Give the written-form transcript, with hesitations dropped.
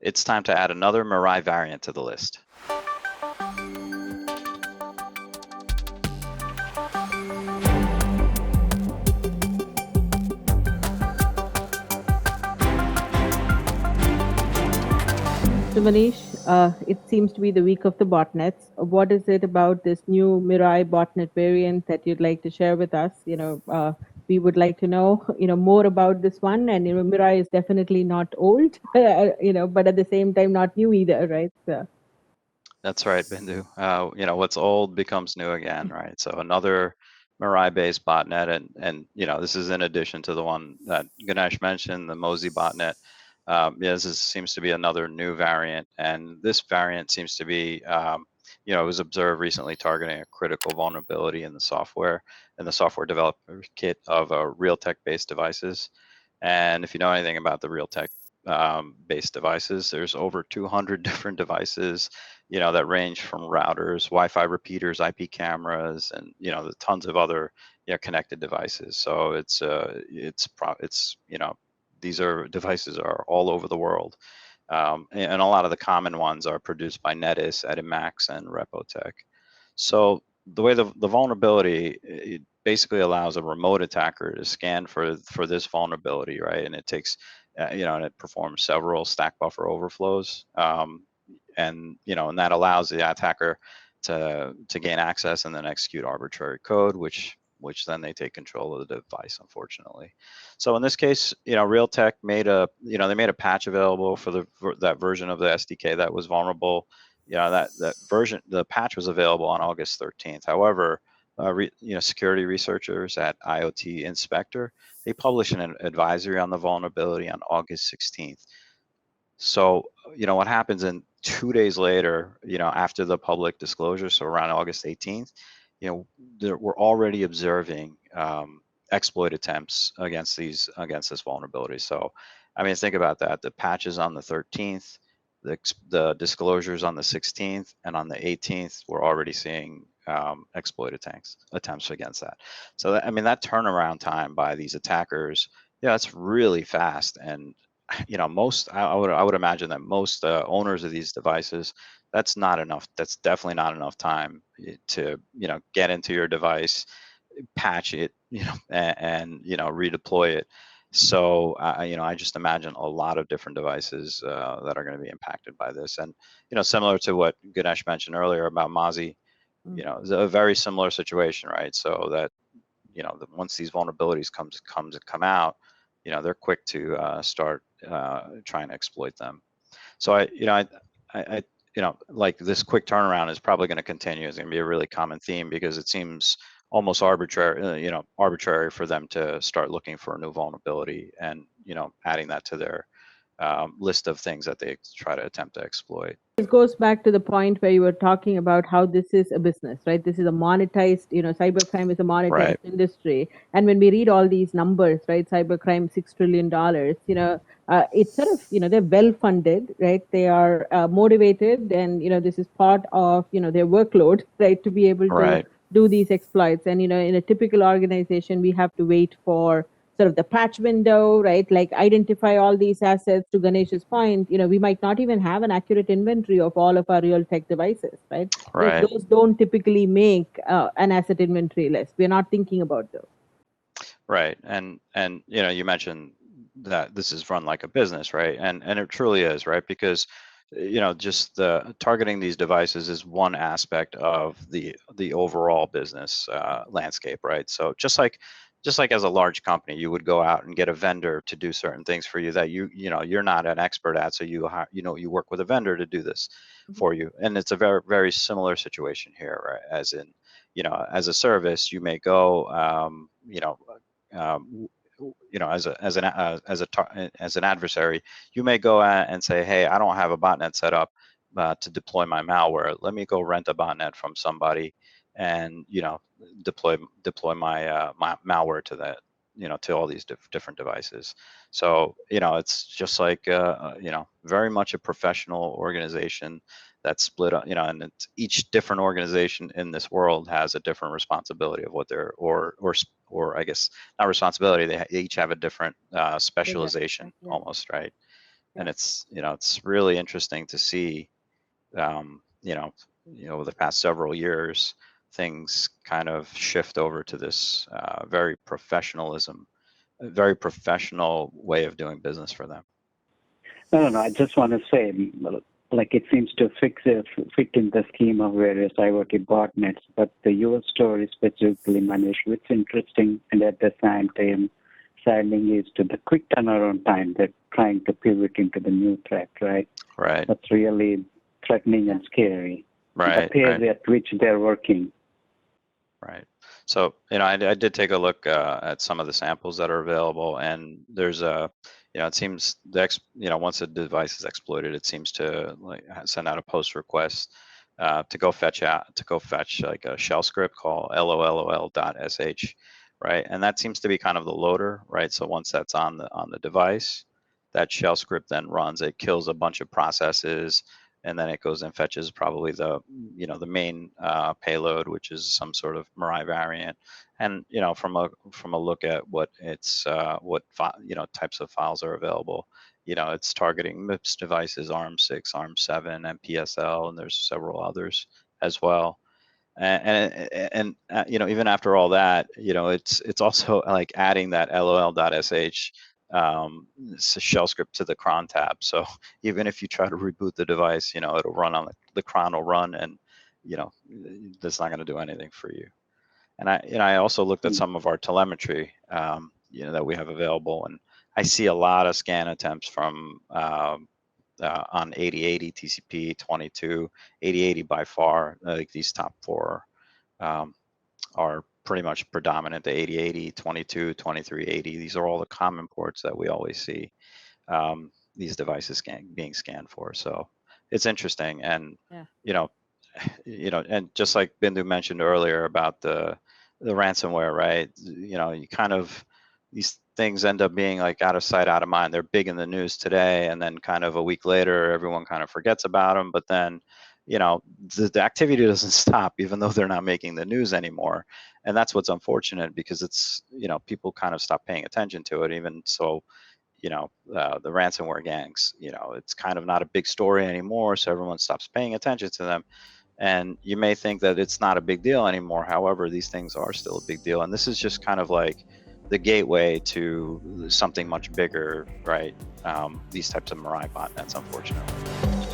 it's time to add another Mirai variant to the list. So Manish, it seems to be the week of the botnets. What is it about this new Mirai botnet variant that you'd like to share with us? We would like to know, more about this one. And Mirai is definitely not old, but at the same time not new either, right? So. That's right, Bindu. What's old becomes new again, right? So another Mirai-based botnet, and this is in addition to the one that Ganesh mentioned, the Mozy botnet. This seems to be another new variant, and this variant seems to be, it was observed recently targeting a critical vulnerability in the software developer kit of Realtek-based devices. And if you know anything about the Realtek based devices, there's over 200 different devices, that range from routers, Wi-Fi repeaters, IP cameras, and the tons of other connected devices. So these devices are all over the world, and a lot of the common ones are produced by Netis, Edimax, and Repotech. So the way the vulnerability, it basically allows a remote attacker to scan for this vulnerability, right? And it takes and it performs several stack buffer overflows, and that allows the attacker to gain access and then execute arbitrary code, which then they take control of the device, unfortunately. So in this case, Realtek made they made a patch available for that version of the SDK that was vulnerable. That version, the patch was available on August 13th. However, security researchers at IoT Inspector, they published an advisory on the vulnerability on August 16th. So, what happens in 2 days later, after the public disclosure, so around August 18th, we're already observing exploit attempts against this vulnerability. So, I mean, think about that. The patch is on the 13th, the disclosures on the 16th, and on the 18th, we're already seeing exploit attempts against that. So, that turnaround time by these attackers, it's really fast. And I would imagine that most owners of these devices, that's not enough. That's definitely not enough time to get into your device, patch it, and redeploy it. So I just imagine a lot of different devices that are going to be impacted by this. And similar to what Ganesh mentioned earlier about Mozy, it's a very similar situation, right? So that once these vulnerabilities come out, they're quick to start trying to exploit them. So like this quick turnaround is probably going to continue. It's going to be a really common theme because it seems almost arbitrary for them to start looking for a new vulnerability and adding that to their list of things that they try to attempt to exploit. This goes back to the point where you were talking about how this is a business, right? This is a monetized, cybercrime is a monetized Right. industry. And when we read all these numbers, right, cybercrime, $6 trillion, it's sort of, they're well funded, right? They are motivated, and, this is part of, their workload, right, to be able to do these exploits. And, in a typical organization, we have to wait for sort of the patch window, right? Like identify all these assets. To Ganesh's point, we might not even have an accurate inventory of all of our Realtek devices, right? Right. Those don't typically make an asset inventory list. We're not thinking about those. Right. And you mentioned that this is run like a business, right? And it truly is, right? Because just targeting these devices is one aspect of the overall business landscape, right? So just like as a large company, you would go out and get a vendor to do certain things for you that you're not an expert at, so you work with a vendor to do this for you. And it's a very, very similar situation here, right? As in, as a service, you may go, as an adversary, you may go and say, hey, I don't have a botnet set up to deploy my malware. Let me go rent a botnet from somebody and deploy my malware to that, to all these different devices. So it's just like very much a professional organization that's split up, and each different organization in this world has a different responsibility of what they're or I guess not responsibility. They each have a different specialization, almost, right? And it's, it's really interesting to see, over the past several years, things kind of shift over to this very professional way of doing business for them. No. I just want to say, like it seems to fit in the scheme of various IoT botnets, but the US story specifically, Manish, what's interesting and at the same time saddening is to the quick turnaround time they're trying to pivot into the new threat, right? Right. That's really threatening and scary. Right. The pace at which they're working. Right. So, I did take a look at some of the samples that are available, and there's it seems once a device is exploited, it seems to send out a post request to go fetch like a shell script called lol.sh, right? And that seems to be kind of the loader, right? So once that's on the device, that shell script then runs. It kills a bunch of processes, and then it goes and fetches probably the main payload, which is some sort of Mirai variant. And from a look at what types of files are available, it's targeting MIPS devices, ARM6, ARM7, MPSL, and there's several others as well. And even after all that, it's also like adding that lol.sh shell script to the cron tab. So even if you try to reboot the device, it'll run on the cron will run, and that's not going to do anything for you. And I also looked at some of our telemetry, that we have available, and I see a lot of scan attempts from on 8080, TCP, 22, 8080 by far. Like these top four are pretty much predominant. The 8080, 22, 2380. These are all the common ports that we always see these devices being scanned for. So it's interesting, and and just like Bindu mentioned earlier about the ransomware, right? You kind of, these things end up being like out of sight, out of mind. They're big in the news today, and then kind of a week later, everyone kind of forgets about them. But then, the activity doesn't stop, even though they're not making the news anymore. And that's what's unfortunate, because it's, people kind of stop paying attention to it. Even so, the ransomware gangs, it's kind of not a big story anymore, so everyone stops paying attention to them. And you may think that it's not a big deal anymore. However, these things are still a big deal. And this is just kind of like the gateway to something much bigger, right? These types of Mirai botnets, unfortunately.